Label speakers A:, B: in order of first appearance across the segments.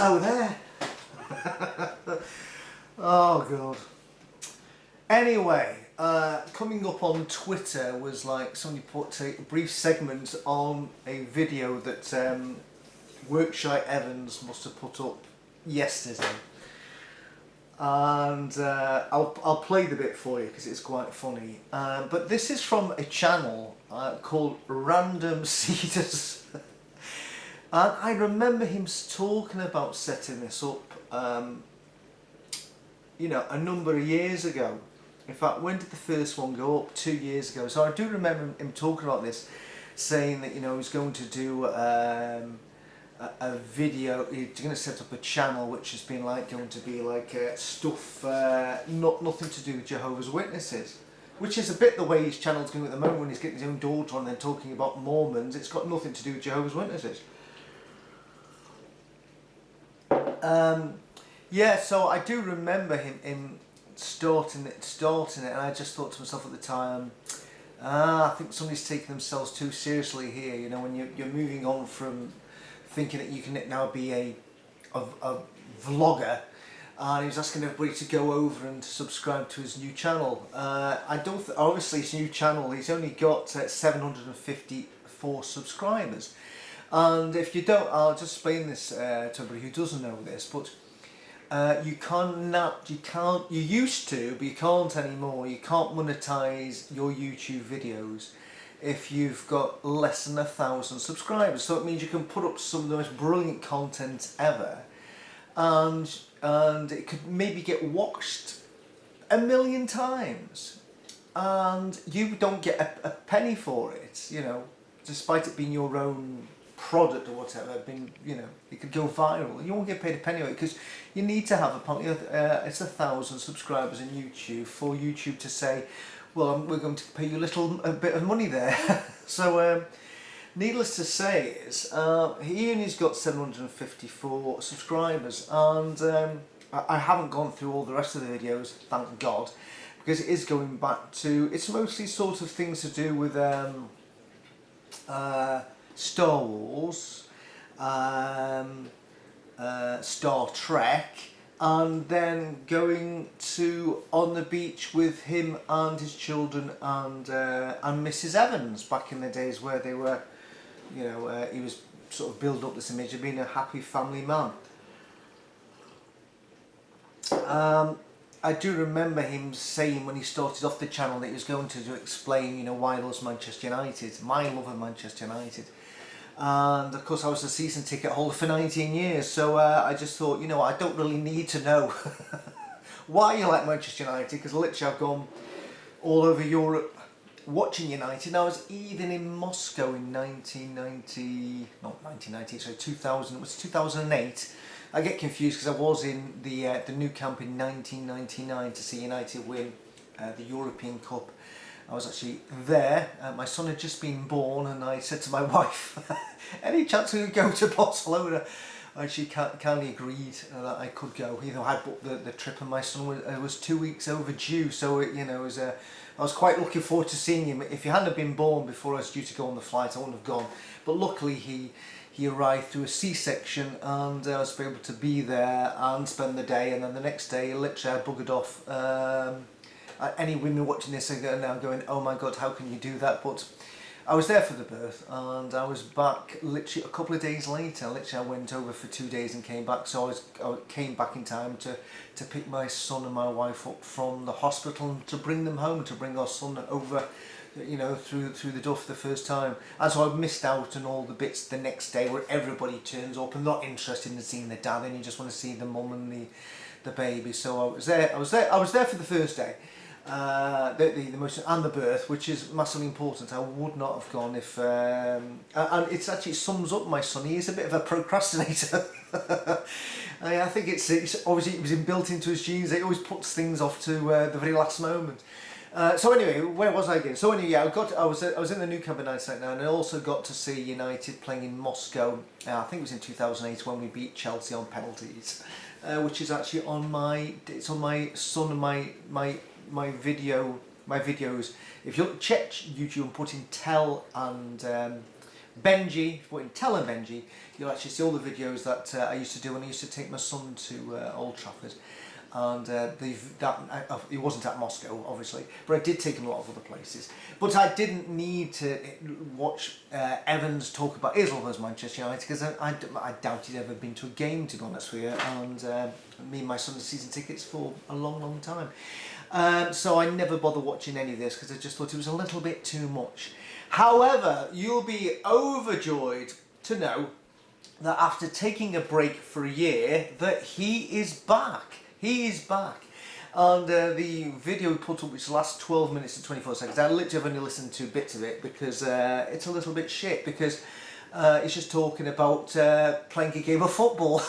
A: Hello there. Oh god. Anyway, coming up on Twitter was like somebody put a brief segment on a video that Lloyd Evans must have put up yesterday, and I'll play the bit for you because it's quite funny. But this is from a channel called Random Cedars. And I remember him talking about setting this up, you know, a number of years ago. In fact, when did the first one go up? 2 years ago. So I do remember him talking about this, saying that, you know, he's going to do a video, he's going to set up a channel which has been like going to be like stuff, nothing to do with Jehovah's Witnesses. Which is a bit the way his channel's going at the moment when he's getting his own daughter on and then talking about Mormons. It's got nothing to do with Jehovah's Witnesses. Yeah, so I do remember him starting it, and I just thought to myself at the time, I think somebody's taking themselves too seriously here. You know, when you're moving on from thinking that you can now be a vlogger, and he was asking everybody to go over and subscribe to his new channel. I don't. Obviously, his new channel, he's only got 754 subscribers. And if you don't, I'll just explain this to everybody who doesn't know this, but you used to, but you can't anymore, you can't monetize your YouTube videos if you've got less than 1,000 subscribers. So it means you can put up some of the most brilliant content ever, and it could maybe get watched 1 million times, and you don't get a penny for it, you know, despite it being your own product or whatever. You know, it could go viral. You won't get paid a penny because you need to have it's 1,000 subscribers on YouTube for YouTube to say, well, we're going to pay you a bit of money there. So needless to say is he only's got 754 subscribers, and I haven't gone through all the rest of the videos, thank God, because it is going back to, it's mostly sort of things to do with Star Wars, Star Trek, and then going to on the beach with him and his children and Mrs. Evans back in the days where they were, you know, he was sort of building up this image of being a happy family man. I do remember him saying when he started off the channel that he was going to explain, you know, why he loves Manchester United, my love of Manchester United. And of course I was a season ticket holder for 19 years, so I just thought, you know, I don't really need to know why you like Manchester United, because literally I've gone all over Europe watching United. And I was even in Moscow in 2000, it was 2008. I get confused because I was in the new camp in 1999 to see United win the European Cup. I was actually there. My son had just been born, and I said to my wife, any chance we could go to Barcelona? And she kindly agreed that I could go. You know, I booked the trip, and my son was 2 weeks overdue. So you know, I was quite looking forward to seeing him. If he hadn't been born before I was due to go on the flight, I wouldn't have gone. But luckily he arrived through a C-section, and I was able to be there and spend the day. And then the next day, literally, I buggered off. Any women watching this are now going, oh my God, how can you do that? But I was there for the birth, and I was back literally a couple of days later. Literally I went over for 2 days and came back, so I came back in time to pick my son and my wife up from the hospital and to bring them home, to bring our son over, you know, through the door for the first time. And so I missed out on all the bits the next day where everybody turns up and not interested in seeing the dad, and you just want to see the mum and the baby. So I was there for the first day. The emotion and the birth, which is massively important. I would not have gone if and it sums up my son. He is a bit of a procrastinator. I think it's obviously it was built into his genes. He always puts things off to the very last moment. So anyway, where was I again? So anyway, yeah, I was in the new camp in 1999, and I also got to see United playing in Moscow. I think it was in 2008 when we beat Chelsea on penalties, which is actually on my son and my videos. If you check YouTube and put in Tell and Benji, if you put in Tell Him Benji, you'll actually see all the videos that I used to do when I used to take my son to Old Trafford. And it wasn't at Moscow, obviously, but I did take him a lot of other places. But I didn't need to watch Evans talk about his love as Manchester United, because I doubt he'd ever been to a game, to be honest with you. And me and my son had season tickets for a long, long time. So I never bothered watching any of this because I just thought it was a little bit too much. However, you'll be overjoyed to know that after taking a break for a year, that he is back. He is back. And the video we put up, which lasts 12 minutes and 24 seconds, I literally have only listened to bits of it because it's a little bit shit, because it's just talking about playing a game of football.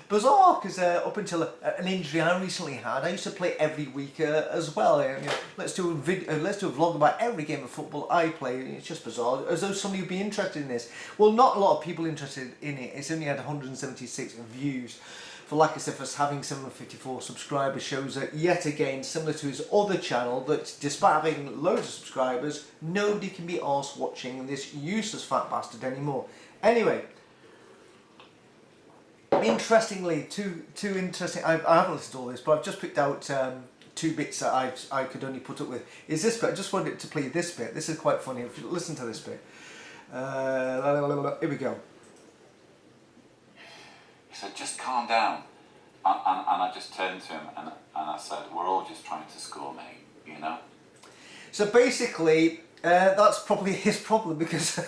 A: Bizarre, because up until an injury I recently had, I used to play every week as well. You know, let's do a vlog about every game of football I play. It's just bizarre, as though somebody would be interested in this. Well, not a lot of people interested in it. It's only had 176 views. For, like I said, for having 754 subscribers shows that, yet again, similar to his other channel, that despite having loads of subscribers, nobody can be arsed watching this useless fat bastard anymore. Anyway, interestingly, two interesting, I haven't listened to all this, but I've just picked out two bits that I could only put up with. Is this bit, I just wanted to play this bit. This is quite funny. If you listen to this bit. Here we go.
B: He said, just calm down. And I just turned to him and I said, we're all just trying to score, mate, you know?
A: So basically, that's probably his problem, because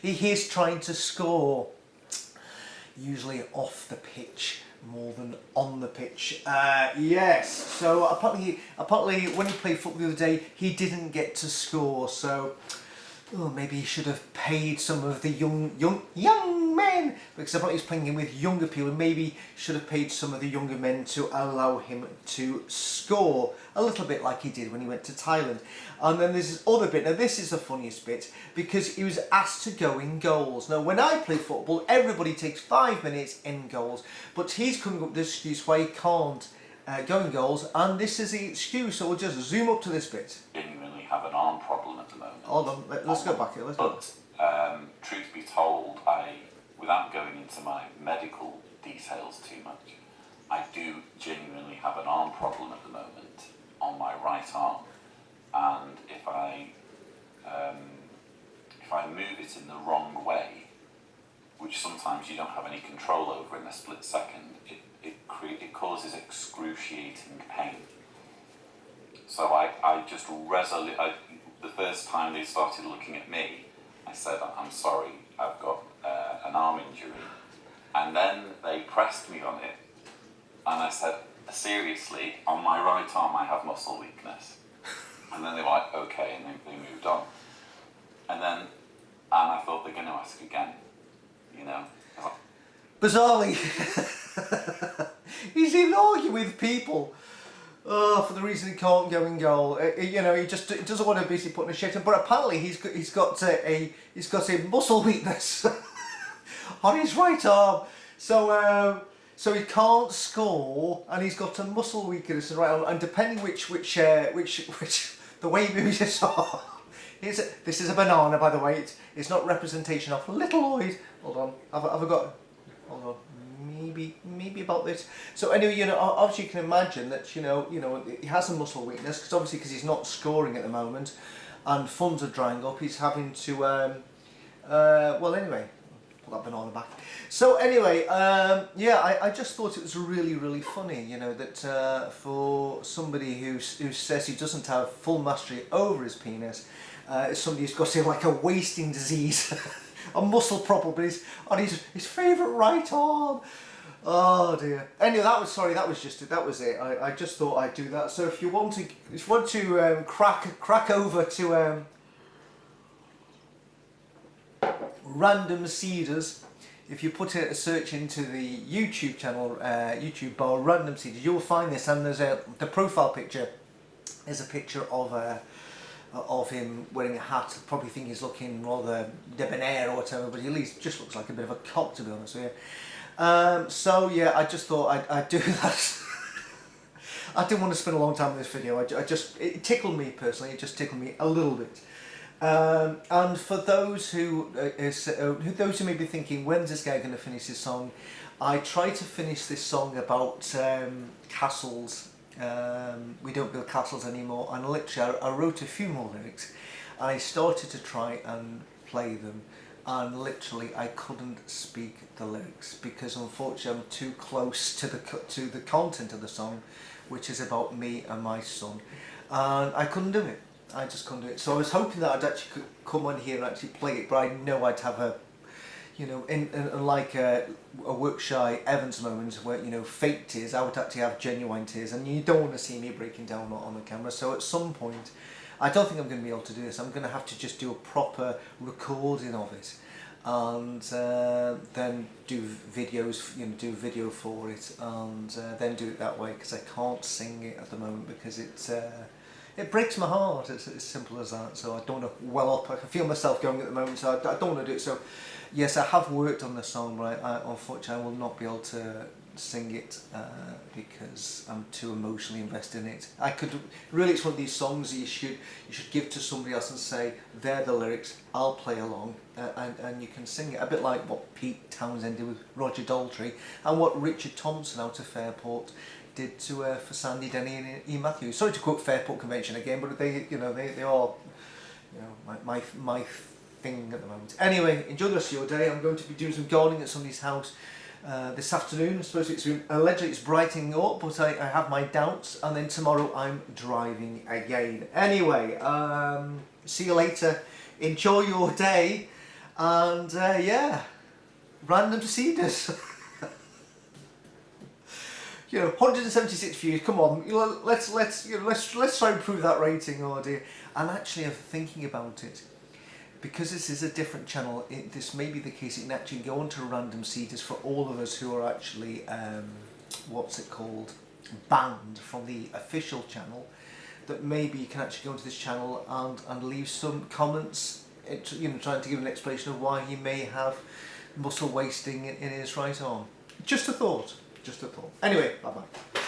A: he is trying to score, usually off the pitch more than on the pitch. Yes, so apparently when he played football the other day, he didn't get to score, so maybe he should have paid some of the young men, because apparently he's playing with younger people, and maybe should have paid some of the younger men to allow him to score, a little bit like he did when he went to Thailand. And then there's this other bit, now this is the funniest bit, because he was asked to go in goals. Now when I play football, everybody takes 5 minutes in goals, but he's coming up with this excuse why he can't go in goals, and this is the excuse, so we'll just zoom up to this bit.
B: Genuinely have an arm problem at the moment.
A: Hold on, let's go back here, let's go.
B: But truth be told, without going into my medical details too much, I do genuinely have an arm problem at the moment on my right arm, and if I move it in the wrong way, which sometimes you don't have any control over in a split second, it causes excruciating pain. So I just the first time they started looking at me, I said, I'm sorry, I've got an arm injury. And then they pressed me on it, and I said, seriously, on my right arm I have muscle weakness. And then they were like, okay, and they moved on. And I thought they're going to ask again, you know.
A: Bizarrely, he's even arguing with people for the reason he can't go in goal. You know, he just doesn't want to basically put in a shit. But apparently he's got a muscle weakness on his right arm, so he can't score, and he's got a muscle weakness in the right arm. And depending which the way he moves his arm. This is a banana, by the way. It's not representation of little Lloyd. Hold on, have I got? Hold on, maybe about this. So anyway, you know, obviously you can imagine that you know he has a muscle weakness, because he's not scoring at the moment, and funds are drying up. He's having to well, anyway, put that banana back. So anyway, yeah, I just thought it was really funny, you know, that for somebody who says he doesn't have full mastery over his penis, somebody who's got like a wasting disease, a muscle problem, but on his favourite right arm. Oh dear. Anyway, that was just it. That was it. I just thought I'd do that. So if you want to crack over to Random Cedars, if you put a search into the YouTube channel, YouTube bar Random Cedars, you'll find this, and there's the profile picture is a picture of him wearing a hat. Probably think he's looking rather debonair or whatever, but he at least just looks like a bit of a cock, to be honest with you. So yeah, I just thought I'd do that. I didn't want to spend a long time on this video. It tickled me personally. It just tickled me a little bit. And for those those who may be thinking, when's this guy going to finish his song? I tried to finish this song about castles. We don't build castles anymore, and literally I wrote a few more lyrics. I started to try and play them, and literally I couldn't speak the lyrics because unfortunately I'm too close to the content of the song, which is about me and my son, and I couldn't do it. I just couldn't do it. So I was hoping that I'd actually come on here and actually play it, but I know I'd have a, in like a Lloyd Evans moment where, fake tears, I would actually have genuine tears, and you don't want to see me breaking down on the camera. So at some point, I don't think I'm going to be able to do this. I'm going to have to just do a proper recording of it, and then do videos, do video for it, and then do it that way, because I can't sing it at the moment because it breaks my heart. It's as simple as that. So I don't want to well up. I can feel myself going at the moment, so I don't want to do it. So yes, I have worked on the song, but unfortunately I will not be able to sing it because I'm too emotionally invested in it. It's one of these songs that you should give to somebody else and say, they're the lyrics, I'll play along, and you can sing it. A bit like what Pete Townsend did with Roger Daltrey, and what Richard Thompson out of Fairport did for Sandy Denny and E. Matthews. Sorry to quote Fairport Convention again, but they are my thing at the moment. Anyway, enjoy the rest of your day. I'm going to be doing some gardening at somebody's house this afternoon. I suppose allegedly it's brightening up, but I have my doubts. And then tomorrow I'm driving again. Anyway, see you later. Enjoy your day, and random Cedars. 176 views. Come on, let's try and improve that rating, oh dear. And actually, I'm thinking about it, because this is a different channel. This may be the case. It can actually go onto Random Cedars for all of us who are actually banned from the official channel. That maybe you can actually go into this channel and leave some comments. Trying to give an explanation of why he may have muscle wasting in his right arm. Just a thought. Anyway, bye bye.